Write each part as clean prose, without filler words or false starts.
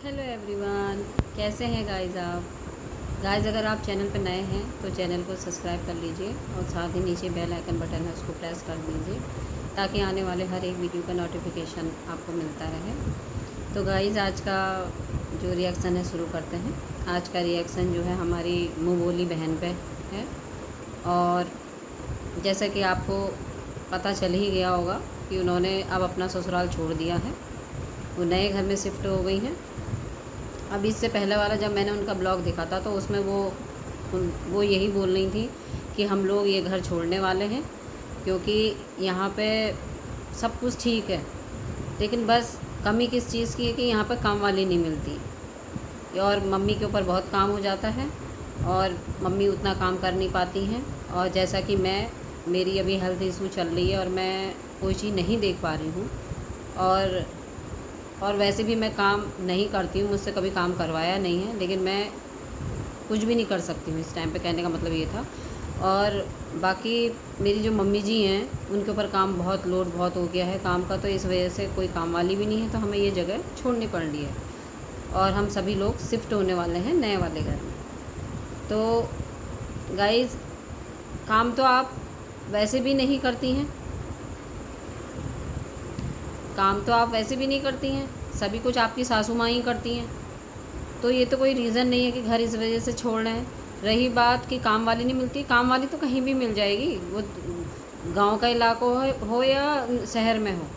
Hello everyone, कैसे हैं guys आप। गाइस अगर आप चैनल पर नए हैं तो चैनल को सब्सक्राइब कर लीजिए और साथ ही नीचे बेल आइकन बटन है उसको प्रेस कर दीजिए ताकि आने वाले हर एक वीडियो का नोटिफिकेशन आपको मिलता रहे। तो गाइस आज का जो रिएक्शन है शुरू करते हैं। आज का रिएक्शन जो है हमारी मुँह बोली बहन पे है और जैसा कि आपको पता चल ही गया होगा कि उन्होंने अब अपना ससुराल छोड़ दिया है, वो नए घर में शिफ्ट हो गई हैं। अब इससे पहले वाला जब मैंने उनका ब्लॉग देखा था तो उसमें वो यही बोल रही थी कि हम लोग ये घर छोड़ने वाले हैं क्योंकि यहाँ पे सब कुछ ठीक है, लेकिन बस कमी किस चीज़ की है कि यहाँ पे काम वाली नहीं मिलती और मम्मी के ऊपर बहुत काम हो जाता है और मम्मी उतना काम कर नहीं पाती हैं। और जैसा कि मेरी अभी हेल्थ इशू चल रही है और मैं कोई चीज़ नहीं देख पा रही हूँ और वैसे भी मैं काम नहीं करती हूँ, मुझसे कभी काम करवाया नहीं है, लेकिन मैं कुछ भी नहीं कर सकती हूँ इस टाइम पे, कहने का मतलब ये था। और बाकी मेरी जो मम्मी जी हैं उनके ऊपर काम बहुत लोड बहुत हो गया है काम का, तो इस वजह से कोई काम वाली भी नहीं है, तो हमें ये जगह छोड़नी पड़ रही है और हम सभी लोग शिफ्ट होने वाले हैं नए वाले घर में। तो गाइज़ काम तो आप वैसे भी नहीं करती हैं, काम तो आप वैसे भी नहीं करती हैं, सभी कुछ आपकी सासू माँ ही करती हैं, तो ये तो कोई रीज़न नहीं है कि घर इस वजह से छोड़ रहे हैं। रही बात कि काम वाली नहीं मिलती, काम वाली तो कहीं भी मिल जाएगी, वो गांव का इलाका हो या शहर में हो,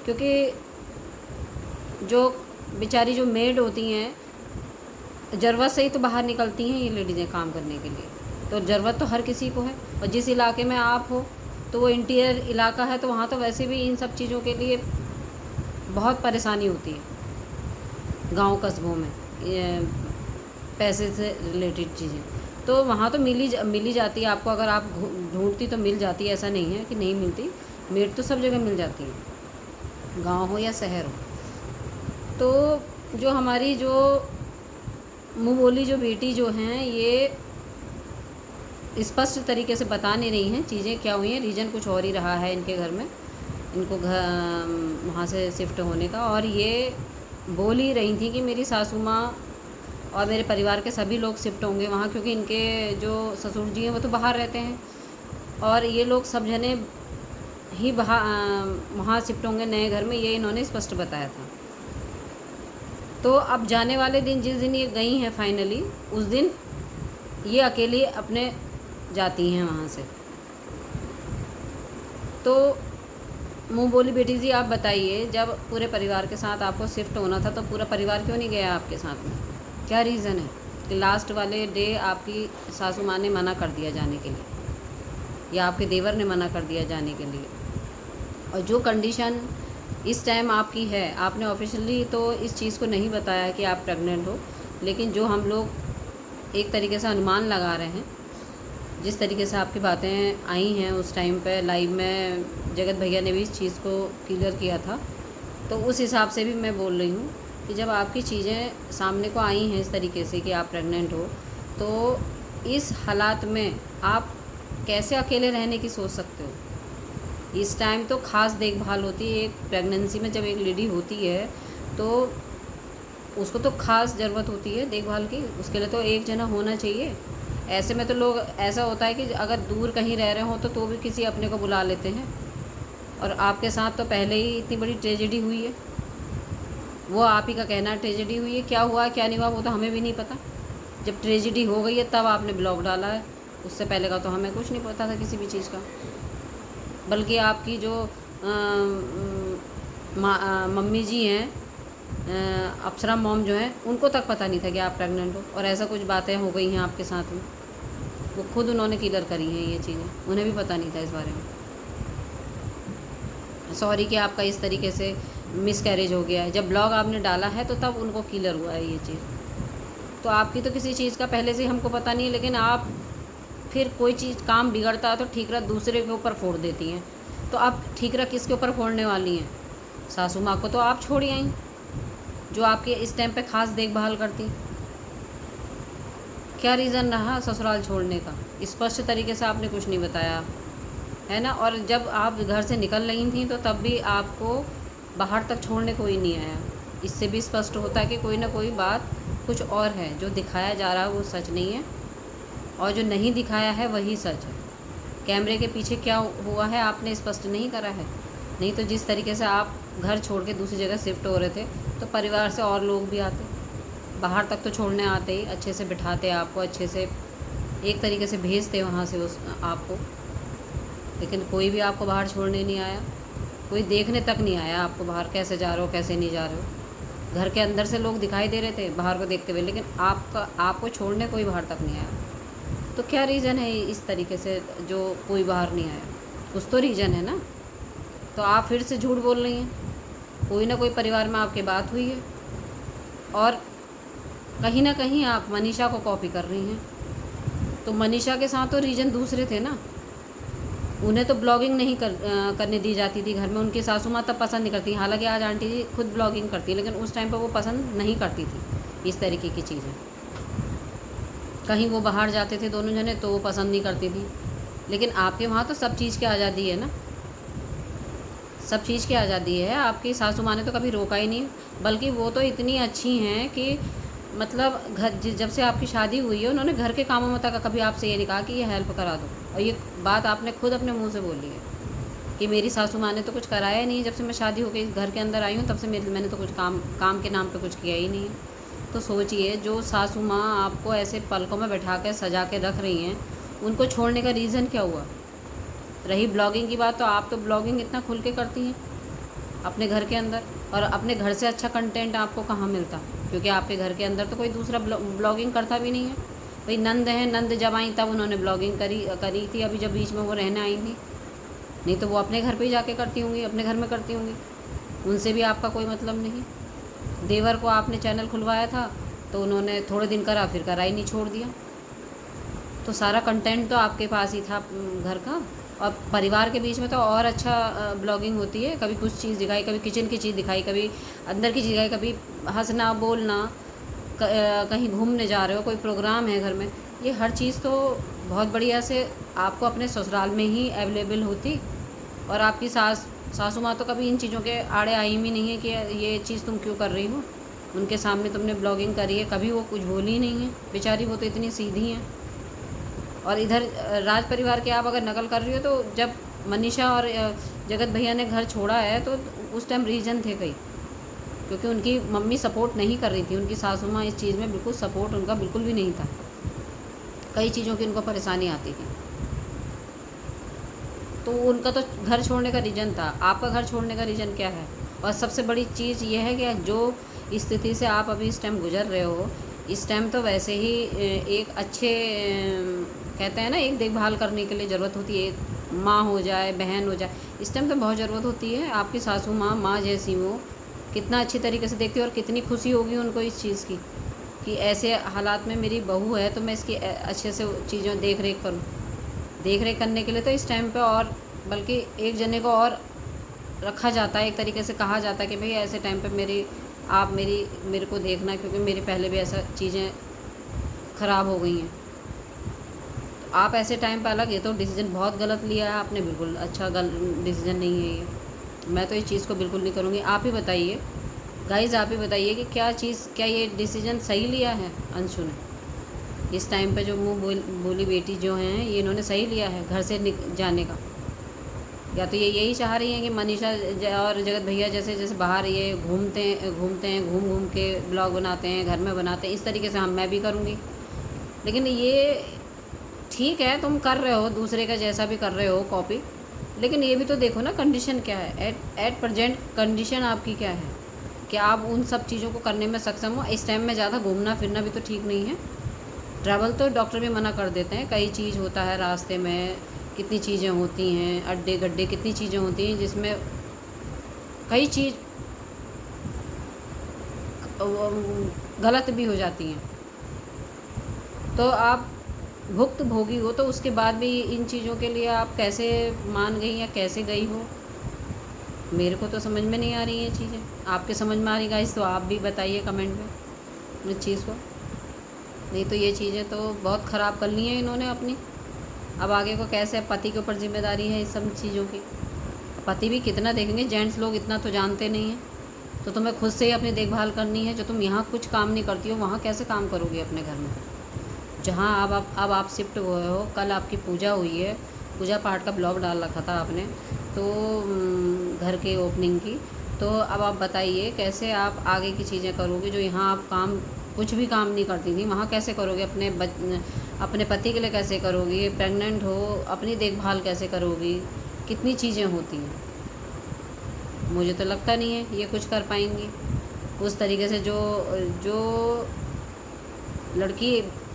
क्योंकि जो बेचारी जो मेड होती हैं ज़रूरत से ही तो बाहर निकलती हैं ये लेडीज़ें काम करने के लिए, तो ज़रूरत तो हर किसी को है। और जिस इलाके में आप हो तो वो इंटीरियर इलाका है, तो वहाँ तो वैसे भी इन सब चीज़ों के लिए बहुत परेशानी होती है गांव कस्बों में, पैसे से रिलेटेड चीज़ें तो वहाँ तो मिल ही जाती है आपको, अगर आप ढूंढती तो मिल जाती है, ऐसा नहीं है कि नहीं मिलती। मेड तो सब जगह मिल जाती है, गांव हो या शहर हो। तो जो हमारी जो मुँह बोली जो बेटी जो हैं ये स्पष्ट तरीके से बता नहीं रही हैं चीज़ें क्या हुई हैं, रीज़न कुछ और ही रहा है इनके घर में, इनको वहाँ से शिफ्ट होने का। और ये बोल ही रही थी कि मेरी सासू माँ और मेरे परिवार के सभी लोग शिफ्ट होंगे वहाँ, क्योंकि इनके जो ससुर जी हैं वो तो बाहर रहते हैं और ये लोग सब जने ही वहाँ शिफ्ट होंगे नए घर में, ये इन्होंने स्पष्ट बताया था। तो अब जाने वाले दिन जिस दिन ये गई हैं फाइनली, उस दिन ये अकेली अपने जाती हैं वहाँ से। तो मुँह बोली बेटी जी आप बताइए, जब पूरे परिवार के साथ आपको शिफ्ट होना था तो पूरा परिवार क्यों नहीं गया आपके साथ में? क्या रीज़न है कि लास्ट वाले डे आपकी सासू माँ ने मना कर दिया जाने के लिए या आपके देवर ने मना कर दिया जाने के लिए? और जो कंडीशन इस टाइम आपकी है, आपने ऑफिशियली तो इस चीज़ को नहीं बताया है कि आप प्रेग्नेंट हो, लेकिन जो हम लोग एक तरीके से अनुमान लगा रहे हैं, जिस तरीके से आपकी बातें आई हैं उस टाइम पे लाइव में जगत भैया ने भी इस चीज़ को क्लियर किया था, तो उस हिसाब से भी मैं बोल रही हूँ कि जब आपकी चीज़ें सामने को आई हैं इस तरीके से कि आप प्रेग्नेंट हो, तो इस हालात में आप कैसे अकेले रहने की सोच सकते हो? इस टाइम तो ख़ास देखभाल होती है, एक प्रेगनेंसी में जब एक लेडी होती है तो उसको तो ख़ास ज़रूरत होती है देखभाल की, उसके लिए तो एक जना होना चाहिए। ऐसे में तो लोग ऐसा होता है कि अगर दूर कहीं रह रहे हों तो भी किसी अपने को बुला लेते हैं, और आपके साथ तो पहले ही इतनी बड़ी ट्रेजेडी हुई है, वो आप ही का कहना ट्रेजेडी हुई है, क्या हुआ क्या नहीं हुआ वो तो हमें भी नहीं पता। जब ट्रेजेडी हो गई है तब आपने ब्लॉग डाला है, उससे पहले का तो हमें कुछ नहीं पता था किसी भी चीज़ का। बल्कि आपकी जो मम्मी जी हैं, अप्सरा मॉम जो हैं, उनको तक पता नहीं था कि आप प्रेग्नेंट हो, और ऐसा कुछ बातें हो गई हैं आपके साथ में, वो खुद उन्होंने क्लियर करी हैं ये चीज़ें, उन्हें भी पता नहीं था इस बारे में। सॉरी कि आपका इस तरीके से मिसकैरेज हो गया है, जब ब्लॉग आपने डाला है तो तब उनको क्लियर हुआ है ये चीज़। तो आपकी तो किसी चीज़ का पहले से हमको पता नहीं है, लेकिन आप फिर कोई चीज़ काम बिगड़ता है तो ठीकरा दूसरे के ऊपर फोड़ देती हैं। तो आप ठीकरा किसके ऊपर फोड़ने वाली हैं? सासू माँ को तो आप छोड़ आई, जो आपके इस टाइम पे ख़ास देखभाल करती। क्या रीज़न रहा ससुराल छोड़ने का? स्पष्ट तरीके से आपने कुछ नहीं बताया है ना। और जब आप घर से निकल रही थी तो तब भी आपको बाहर तक छोड़ने कोई नहीं आया, इससे भी स्पष्ट होता है कि कोई ना कोई बात कुछ और है, जो दिखाया जा रहा है वो सच नहीं है, और जो नहीं दिखाया है वही सच है। कैमरे के पीछे क्या हुआ है आपने स्पष्ट नहीं करा है। नहीं तो जिस तरीके से आप घर छोड़ के दूसरी जगह शिफ्ट हो रहे थे, तो परिवार से और लोग भी आते, बाहर तक तो छोड़ने आते ही, अच्छे से बिठाते आपको, अच्छे से एक तरीके से भेजते वहाँ से उस आपको, लेकिन कोई भी आपको बाहर छोड़ने नहीं आया, कोई देखने तक नहीं आया आपको बाहर कैसे जा रहे हो कैसे नहीं जा रहे हो। घर के अंदर से लोग दिखाई दे रहे थे बाहर को देखते हुए, लेकिन आपको छोड़ने कोई बाहर तक नहीं आया। तो क्या रीज़न है इस तरीके से जो कोई बाहर नहीं आया? कुछ तो रीज़न है ना। तो आप फिर से झूठ बोल रही हैं। कोई ना कोई परिवार में आपकी बात हुई है, और कहीं ना कहीं आप मनीषा को कॉपी कर रही हैं। तो मनीषा के साथ तो रीज़न दूसरे थे ना। उन्हें तो ब्लॉगिंग नहीं करने दी जाती थी घर में, उनकी सासू माँ तब पसंद नहीं करती। हालांकि आज आंटी जी खुद ब्लॉगिंग करती है, लेकिन उस टाइम पर वो पसंद नहीं करती थी इस तरीके की चीज़ें। कहीं वो बाहर जाते थे दोनों जने तो वो पसंद नहीं करती थी। लेकिन आपके वहाँ तो सब चीज़ की आज़ादी है ना, सब चीज़ की आज़ादी है। आपकी सासू माँ ने तो कभी रोका ही नहीं, बल्कि वो तो इतनी अच्छी हैं कि मतलब घर जब से आपकी शादी हुई है उन्होंने घर के कामों में तक कभी आपसे ये नहीं कहा कि ये हेल्प करा दो। और ये बात आपने खुद अपने मुंह से बोली है कि मेरी सासू माँ ने तो कुछ कराया ही नहीं, जब से मैं शादी होकर इस घर के अंदर आई हूँ तब से मैंने तो कुछ काम के नाम पे कुछ किया ही नहीं है। तो सोचिए, जो सासू माँ आपको ऐसे पलकों में बैठा कर सजा के रख रही हैं, उनको छोड़ने का रीज़न क्या हुआ? रही ब्लॉगिंग की बात, तो आप तो ब्लॉगिंग इतना खुल के करती हैं अपने घर के अंदर, और अपने घर से अच्छा कंटेंट आपको कहाँ मिलता? क्योंकि आपके घर के अंदर तो कोई दूसरा ब्लॉगिंग करता भी नहीं है। भाई नंद हैं, नंद जब आई तब उन्होंने ब्लॉगिंग करी थी, अभी जब बीच में वो रहने आई थी। नहीं तो वो अपने घर पे ही जाके करती होंगी, अपने घर में करती होंगी, उनसे भी आपका कोई मतलब नहीं। देवर को आपने चैनल खुलवाया था तो उन्होंने थोड़े दिन करा, फिर करा ही नहीं, छोड़ दिया। तो सारा कंटेंट तो आपके पास ही था घर का। और परिवार के बीच में तो और अच्छा ब्लॉगिंग होती है। कभी कुछ चीज़ दिखाई, कभी किचन की चीज़ दिखाई, कभी अंदर की चीज़ दिखाई, कभी हंसना बोलना, कहीं घूमने जा रहे हो, कोई प्रोग्राम है घर में, ये हर चीज़ तो बहुत बढ़िया से आपको अपने ससुराल में ही अवेलेबल होती। और आपकी सासू माँ तो कभी इन चीज़ों के आड़े आई भी नहीं है कि ये चीज़ तुम क्यों कर रही हो। उनके सामने तुमने ब्लॉगिंग करी है, कभी वो कुछ बोली नहीं है बेचारी, वो तो इतनी सीधी हैं। और इधर राज परिवार के आप अगर नकल कर रही हो, तो जब मनीषा और जगत भैया ने घर छोड़ा है तो उस टाइम रीज़न थे कई, क्योंकि उनकी मम्मी सपोर्ट नहीं कर रही थी, उनकी सासू माँ इस चीज़ में बिल्कुल सपोर्ट उनका बिल्कुल भी नहीं था। कई चीज़ों की उनको परेशानी आती थी, तो उनका तो घर छोड़ने का रीज़न था। आपका घर छोड़ने का रीज़न क्या है? और सबसे बड़ी चीज़ ये है कि जो स्थिति से आप अभी इस टाइम गुजर रहे हो, इस टाइम तो वैसे ही एक अच्छे कहते हैं ना, एक देखभाल करने के लिए ज़रूरत होती है। एक माँ हो जाए, बहन हो जाए, इस टाइम तो बहुत ज़रूरत होती है। आपकी सासू माँ जैसी वो कितना अच्छी तरीके से देखती है, और कितनी खुशी होगी उनको इस चीज़ की कि ऐसे हालात में मेरी बहू है तो मैं इसकी अच्छे से चीज़ों देख रेख करूँ। देख रेख करने के लिए तो इस टाइम पे और बल्कि एक जने को और रखा जाता है, एक तरीके से कहा जाता है कि भाई ऐसे टाइम पे आप मेरे को देखना, क्योंकि मेरे पहले भी ऐसा चीज़ें ख़राब हो गई हैं। तो आप ऐसे टाइम पे अलग, ये तो डिसीजन बहुत गलत लिया है आपने, बिल्कुल अच्छा डिसीजन नहीं है ये। मैं तो इस चीज़ को बिल्कुल नहीं करूँगी। आप ही बताइए गाइज़, आप ही बताइए कि क्या ये डिसीजन सही लिया है अंशु ने? इस टाइम पे जो मुँह बोली बेटी जो हैं, ये इन्होंने सही लिया है घर से जाने का? या तो ये यही चाह रही हैं कि मनीषा और जगत भैया जैसे बाहर ये घूमते हैं, घूम घूम के ब्लॉग बनाते हैं, घर में बनाते हैं, इस तरीके से मैं भी करूँगी। लेकिन ये ठीक है, तुम कर रहे हो दूसरे का जैसा भी कर रहे हो कॉपी, लेकिन ये भी तो देखो ना कंडीशन क्या है, एट प्रेजेंट कंडीशन आपकी क्या है कि आप उन सब चीज़ों को करने में सक्षम हो। इस टाइम में ज़्यादा घूमना फिरना भी तो ठीक नहीं है। ट्रैवल तो डॉक्टर भी मना कर देते हैं, कई चीज़ होता है रास्ते में, कितनी चीज़ें होती हैं, अड्डे गड्ढे कितनी चीज़ें होती हैं, जिसमें कई चीज़ गलत भी हो जाती हैं। तो आप भुक्त भोगी हो, तो उसके बाद भी इन चीज़ों के लिए आप कैसे मान गई या कैसे गई हो? मेरे को तो समझ में नहीं आ रही ये चीज़ें। आपके समझ में आ रही गाइस तो आप भी बताइए कमेंट में इस चीज़ को। नहीं तो ये चीज़ें तो बहुत ख़राब कर ली हैं इन्होंने अपनी। अब आगे को कैसे, पति के ऊपर जिम्मेदारी है इस सब चीज़ों की। पति भी कितना देखेंगे, जेंट्स लोग इतना तो जानते नहीं हैं। तो तुम्हें खुद से ही अपनी देखभाल करनी है। जो तुम यहाँ कुछ काम नहीं करती हो वहाँ कैसे काम करोगी अपने घर में? जहाँ अब आप शिफ्ट हुए हो, कल आपकी पूजा हुई है, पूजा पाठ का ब्लॉग डाल रखा था आपने, तो घर के ओपनिंग की। तो अब आप बताइए कैसे आप आगे की चीज़ें करोगे? जो यहाँ आप काम कुछ भी काम नहीं करती थी, वहाँ कैसे करोगे? अपने पति के लिए कैसे करोगी? प्रेग्नेंट हो, अपनी देखभाल कैसे करोगी? कितनी चीज़ें होती हैं। मुझे तो लगता नहीं है ये कुछ कर पाएंगी उस तरीके से। जो जो लड़की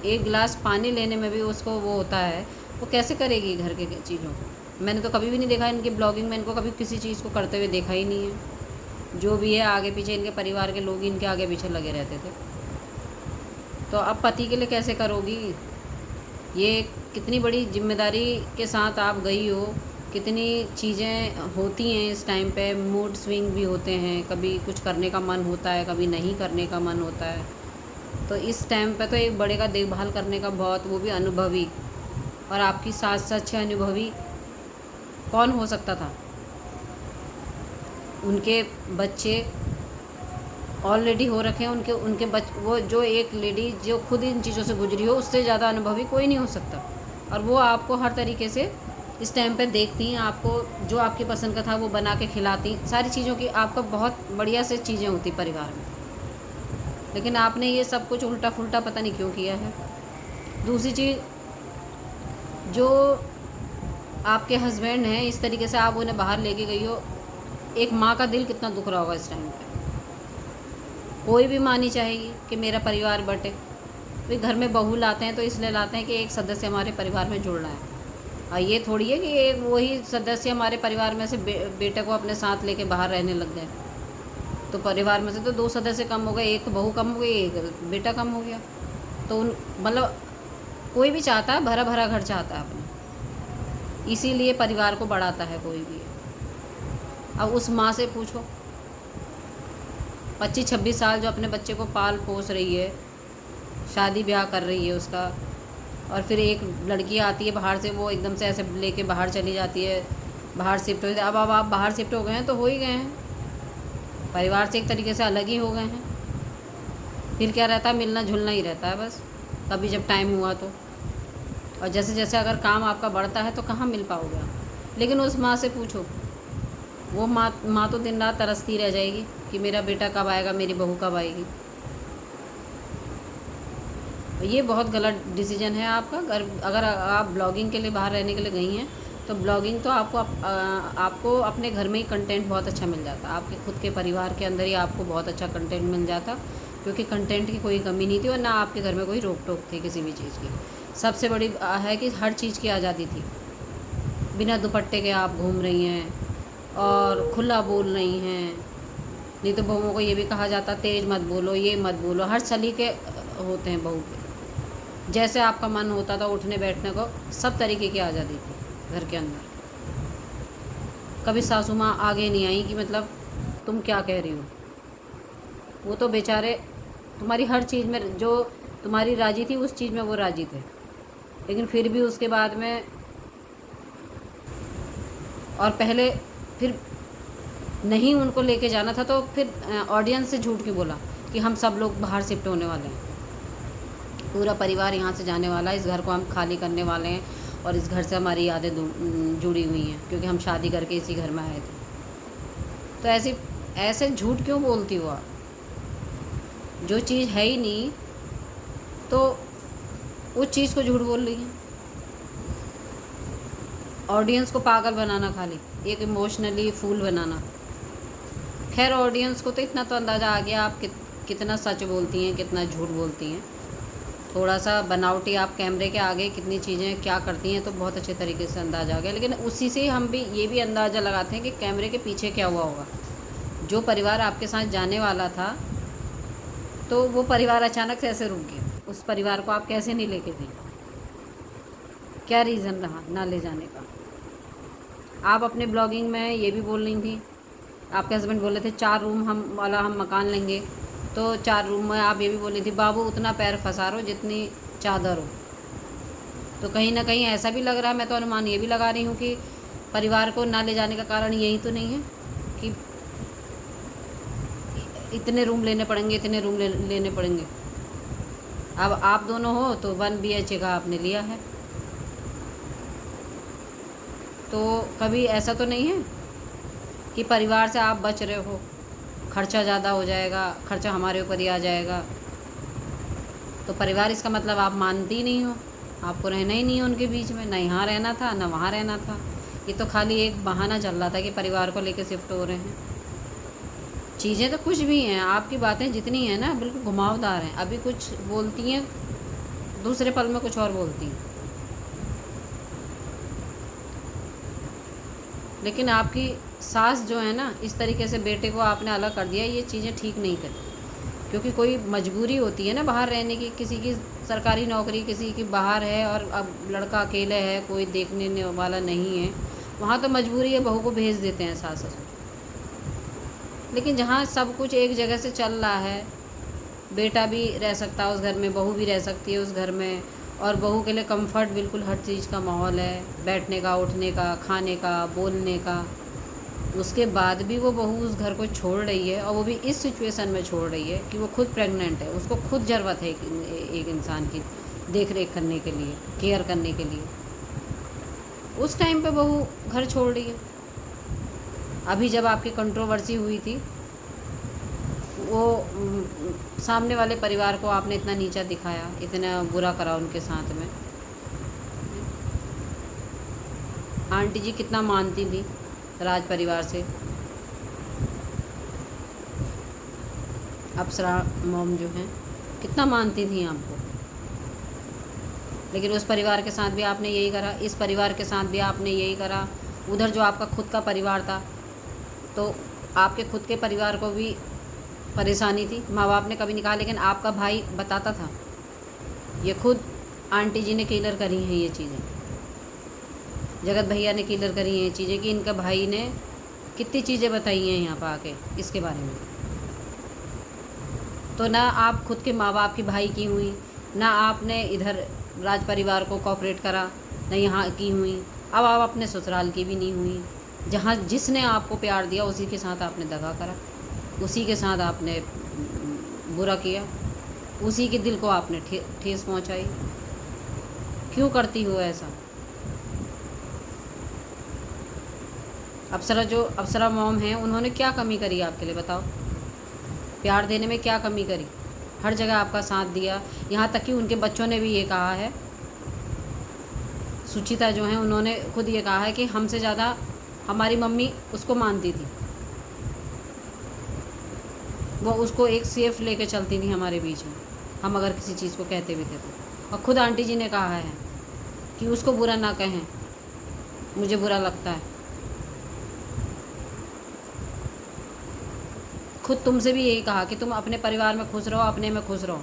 एक गिलास पानी लेने में भी उसको वो होता है, वो कैसे करेगी घर के चीज़ों को? मैंने तो कभी भी नहीं देखा इनकी ब्लॉगिंग में, इनको कभी किसी चीज़ को करते हुए देखा ही नहीं है। जो भी है आगे पीछे इनके परिवार के लोग इनके आगे पीछे लगे रहते थे। तो अब पति के लिए कैसे करोगी? ये कितनी बड़ी जिम्मेदारी के साथ आप गई हो। कितनी चीज़ें होती हैं इस टाइम पे, मूड स्विंग भी होते हैं, कभी कुछ करने का मन होता है, कभी नहीं करने का मन होता है। तो इस टाइम पे तो एक बड़े का देखभाल करने का बहुत, वो भी अनुभवी, और आपकी सास से अच्छे अनुभवी कौन हो सकता था? उनके बच्चे ऑलरेडी हो रखे हैं, उनके वो जो एक लेडी जो खुद इन चीज़ों से गुजरी हो, उससे ज़्यादा अनुभवी कोई नहीं हो सकता। और वो आपको हर तरीके से इस टाइम पे देखती हैं, आपको जो आपकी पसंद का था वो बना के खिलाती, सारी चीज़ों की आपका बहुत बढ़िया से चीज़ें होती परिवार में। लेकिन आपने ये सब कुछ उल्टा फुल्टा पता नहीं क्यों किया है। दूसरी चीज़, जो आपके हस्बैंड हैं, इस तरीके से आप उन्हें बाहर लेके गई हो, एक माँ का दिल कितना दुख रहा होगा इस टाइम पे। कोई भी माँ नहीं चाहेगी कि मेरा परिवार बटे। भाई घर में बहू लाते हैं तो इसलिए लाते हैं कि एक सदस्य हमारे परिवार में जुड़ रहा है, और ये थोड़ी है कि एक वही सदस्य हमारे परिवार में से बेटे को अपने साथ लेके बाहर रहने लग गए। तो परिवार में से तो 2 सदस्य कम हो गए, एक बहू कम हो गई, एक बेटा कम हो गया। तो मतलब कोई भी चाहता है, भरा भरा घर चाहता है अपना, इसीलिए परिवार को बढ़ाता है कोई भी। अब उस माँ से पूछो, 25-26 साल जो अपने बच्चे को पाल पोस रही है, शादी ब्याह कर रही है उसका, और फिर एक लड़की आती है बाहर से, वो एकदम से ऐसे लेके बाहर चली जाती है, बाहर शिफ्ट हो। अब आप बाहर शिफ्ट हो गए हैं तो हो ही गए हैं, परिवार से एक तरीके से अलग ही हो गए हैं। फिर क्या रहता है? मिलना जुलना ही रहता है बस, कभी जब टाइम हुआ तो। और जैसे जैसे अगर काम आपका बढ़ता है तो कहाँ मिल पाओगे आप। लेकिन उस माँ से पूछो, वो माँ तो दिन रात तरसती रह जाएगी कि मेरा बेटा कब आएगा, मेरी बहू कब आएगी। ये बहुत गलत डिसीजन है आपका। अगर आप ब्लॉगिंग के लिए बाहर रहने के लिए गई हैं, तो ब्लॉगिंग तो आपको अपने घर में ही कंटेंट बहुत अच्छा मिल जाता। आपके खुद के परिवार के अंदर ही आपको बहुत अच्छा कंटेंट मिल जाता, क्योंकि कंटेंट की कोई कमी नहीं थी, और ना आपके घर में कोई रोक टोक थी किसी भी चीज़ की। सबसे बड़ी है कि हर चीज़ की आज़ादी थी। बिना दुपट्टे के आप घूम रही हैं और खुला बोल रही हैं। नहीं तो बहुओं को ये भी कहा जाता तेज़ मत बोलो, ये मत बोलो। हर सलीके होते हैं बहू के, जैसे आपका मन होता था उठने बैठने को, सब तरीके की आज़ादी थी घर के अंदर। कभी सासू माँ आगे नहीं आई कि मतलब तुम क्या कह रही हो। वो तो बेचारे तुम्हारी हर चीज़ में, जो तुम्हारी राजी थी उस चीज़ में वो राजी थे, लेकिन फिर भी उसके बाद में, और पहले फिर नहीं उनको लेके जाना था तो फिर ऑडियंस से झूठ क्यों बोला कि हम सब लोग बाहर शिफ्ट होने वाले हैं, पूरा परिवार यहाँ से जाने वाला है, इस घर को हम खाली करने वाले हैं, और इस घर से हमारी यादें जुड़ी हुई हैं, क्योंकि हम शादी करके इसी घर में आए थे। तो ऐसे झूठ क्यों बोलती हो आप? जो चीज़ है ही नहीं तो उस चीज़ को झूठ बोल रही है। ऑडियंस को पागल बनाना, खाली एक इमोशनली फूल बनाना। खैर ऑडियंस को तो इतना तो अंदाज़ा आ गया आप कितना सच बोलती हैं, कितना झूठ बोलती हैं। थोड़ा सा बनावटी आप कैमरे के आगे कितनी चीज़ें क्या करती हैं तो बहुत अच्छे तरीके से अंदाज़ा आ गया। लेकिन उसी से हम भी ये भी अंदाज़ा लगाते हैं कि कैमरे के पीछे क्या हुआ होगा। जो परिवार आपके साथ जाने वाला था, तो वो परिवार अचानक से ऐसे रुक गया। उस परिवार को आप कैसे नहीं लेके गई? क्या रीज़न रहा ना ले जाने का? आप अपने ब्लॉगिंग में ये भी बोल रही थी, आपके हस्बैंड बोले थे 4 रूम हम मकान लेंगे, तो 4 रूम में आप ये भी बोली थी बाबू उतना पैर फंसा रो जितनी चादर हो। तो कहीं ना कहीं ऐसा भी लग रहा है, मैं तो अनुमान ये भी लगा रही हूँ कि परिवार को ना ले जाने का कारण यही तो नहीं है कि इतने रूम लेने पड़ेंगे, इतने रूम लेने पड़ेंगे। अब आप दोनों हो तो 1 BHK का आपने लिया है। तो कभी ऐसा तो नहीं है कि परिवार से आप बच रहे हो, खर्चा ज़्यादा हो जाएगा, खर्चा हमारे ऊपर ही आ जाएगा। तो परिवार इसका मतलब आप मानती ही नहीं हो, आपको रहना ही नहीं है उनके बीच में, ना यहाँ रहना था ना वहाँ रहना था। ये तो खाली एक बहाना चल रहा था कि परिवार को लेके शिफ्ट हो रहे हैं। चीज़ें तो कुछ भी हैं, आपकी बातें जितनी हैं ना बिल्कुल घुमावदार हैं। अभी कुछ बोलती हैं, दूसरे पल में कुछ और बोलती हैं। लेकिन आपकी सास जो है ना, इस तरीके से बेटे को आपने अलग कर दिया, ये चीज़ें ठीक नहीं करी। क्योंकि कोई मजबूरी होती है ना बाहर रहने की, किसी की सरकारी नौकरी, किसी की बाहर है और अब लड़का अकेले है, कोई देखने वाला नहीं है, वहाँ तो मजबूरी है, बहू को भेज देते हैं सास ससुर। लेकिन जहाँ सब कुछ एक जगह से चल रहा है, बेटा भी रह सकता है उस घर में, बहू भी रह सकती है उस घर में, और बहू के लिए कंफर्ट बिल्कुल हर चीज़ का माहौल है, बैठने का, उठने का, खाने का, बोलने का, उसके बाद भी वो बहू उस घर को छोड़ रही है, और वो भी इस सिचुएशन में छोड़ रही है कि वो खुद प्रेग्नेंट है, उसको खुद ज़रूरत है एक इंसान की देख रेख करने के लिए, केयर करने के लिए। उस टाइम पे बहू घर छोड़ रही है। अभी जब आपकी कंट्रोवर्सी हुई थी, वो सामने वाले परिवार को आपने इतना नीचा दिखाया, इतना बुरा करा उनके साथ में। आंटी जी कितना मानती थी राज परिवार से, अप्सरा मॉम जो हैं कितना मानती थी आपको, लेकिन उस परिवार के साथ भी आपने यही करा, इस परिवार के साथ भी आपने यही करा। उधर जो आपका खुद का परिवार था, तो आपके खुद के परिवार को भी परेशानी थी, माँ बाप ने कभी नहीं कहा, लेकिन आपका भाई बताता था। ये खुद आंटी जी ने क्लियर करी हैं ये चीज़ें, जगत भैया ने क्लियर करी हैं ये चीज़ें कि इनका भाई ने कितनी चीज़ें बताई हैं यहाँ पर आके इसके बारे में। तो ना आप खुद के माँ बाप की भाई की हुई, ना आपने इधर राज परिवार को कोऑपरेट करा, ना यहाँ की हुई, अब आप अपने ससुराल की भी नहीं हुई। जहाँ जिसने आपको प्यार दिया उसी के साथ आपने दगा करा, उसी के साथ आपने बुरा किया, उसी के दिल को आपने ठेस पहुँचाई। क्यों करती हो ऐसा? अप्सरा मॉम हैं, उन्होंने क्या कमी करी आपके लिए बताओ? प्यार देने में क्या कमी करी? हर जगह आपका साथ दिया, यहाँ तक कि उनके बच्चों ने भी ये कहा है, सुचिता जो हैं उन्होंने खुद ये कहा है कि हमसे ज़्यादा हमारी मम्मी उसको मानती थी, वो उसको एक सेफ लेके चलती थी हमारे बीच में, हम अगर किसी चीज़ को कहते भी थे तो। और ख़ुद आंटी जी ने कहा है कि उसको बुरा ना कहें, मुझे बुरा लगता है। खुद तुमसे भी यही कहा कि तुम अपने परिवार में खुश रहो, अपने में खुश रहो,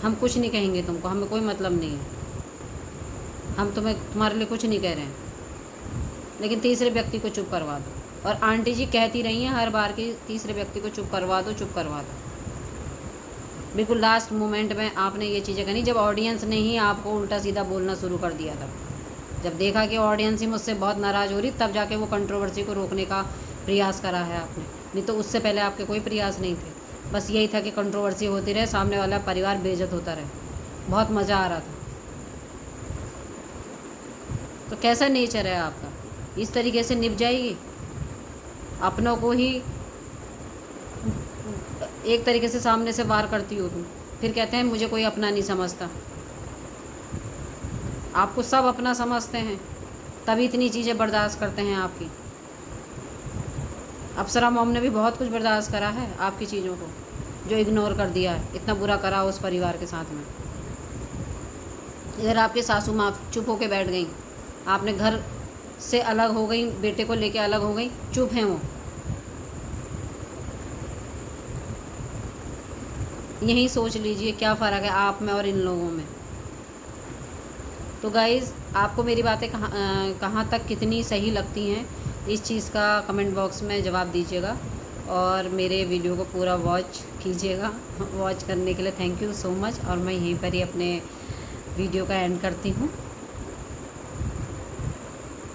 हम कुछ नहीं कहेंगे तुमको, हमें कोई मतलब नहीं है, हम तुम्हारे लिए कुछ नहीं कह रहे हैं। लेकिन तीसरे व्यक्ति को चुप करवा दो, और आंटी जी कहती रही हैं हर बार कि तीसरे व्यक्ति को चुप करवा दो, चुप करवा दो। बिल्कुल लास्ट मोमेंट में आपने ये चीज़ें करी, जब ऑडियंस ने ही आपको उल्टा सीधा बोलना शुरू कर दिया था। जब देखा कि ऑडियंस ही मुझसे बहुत नाराज़ हो रही, तब जाके वो कंट्रोवर्सी को रोकने का प्रयास करा है आपने, नहीं तो उससे पहले आपके कोई प्रयास नहीं थे। बस यही था कि कंट्रोवर्सी होती रहे, सामने वाला परिवार बेइज्जत होता रहे, बहुत मज़ा आ रहा था। तो कैसा नेचर है आपका? इस तरीके से निभ जाएगी? अपनों को ही एक तरीके से सामने से वार करती हो तुम, फिर कहते हैं मुझे कोई अपना नहीं समझता। आपको सब अपना समझते हैं, तभी इतनी चीज़ें बर्दाश्त करते हैं आपकी। अप्सरा मॉम ने भी बहुत कुछ बर्दाश्त करा है आपकी चीज़ों को, जो इग्नोर कर दिया है, इतना बुरा करा उस परिवार के साथ में। इधर आपके सासू माँ चुप होके बैठ गई, आपने घर से अलग हो गई, बेटे को लेके अलग हो गई, चुप हैं वो। यही सोच लीजिए क्या फ़र्क है आप में और इन लोगों में। तो गाइज़, आपको मेरी बातें कहाँ तक कितनी सही लगती हैं, इस चीज़ का कमेंट बॉक्स में जवाब दीजिएगा, और मेरे वीडियो को पूरा वॉच कीजिएगा। वॉच करने के लिए थैंक यू सो मच, और मैं यहीं पर ही अपने वीडियो का एंड करती हूँ।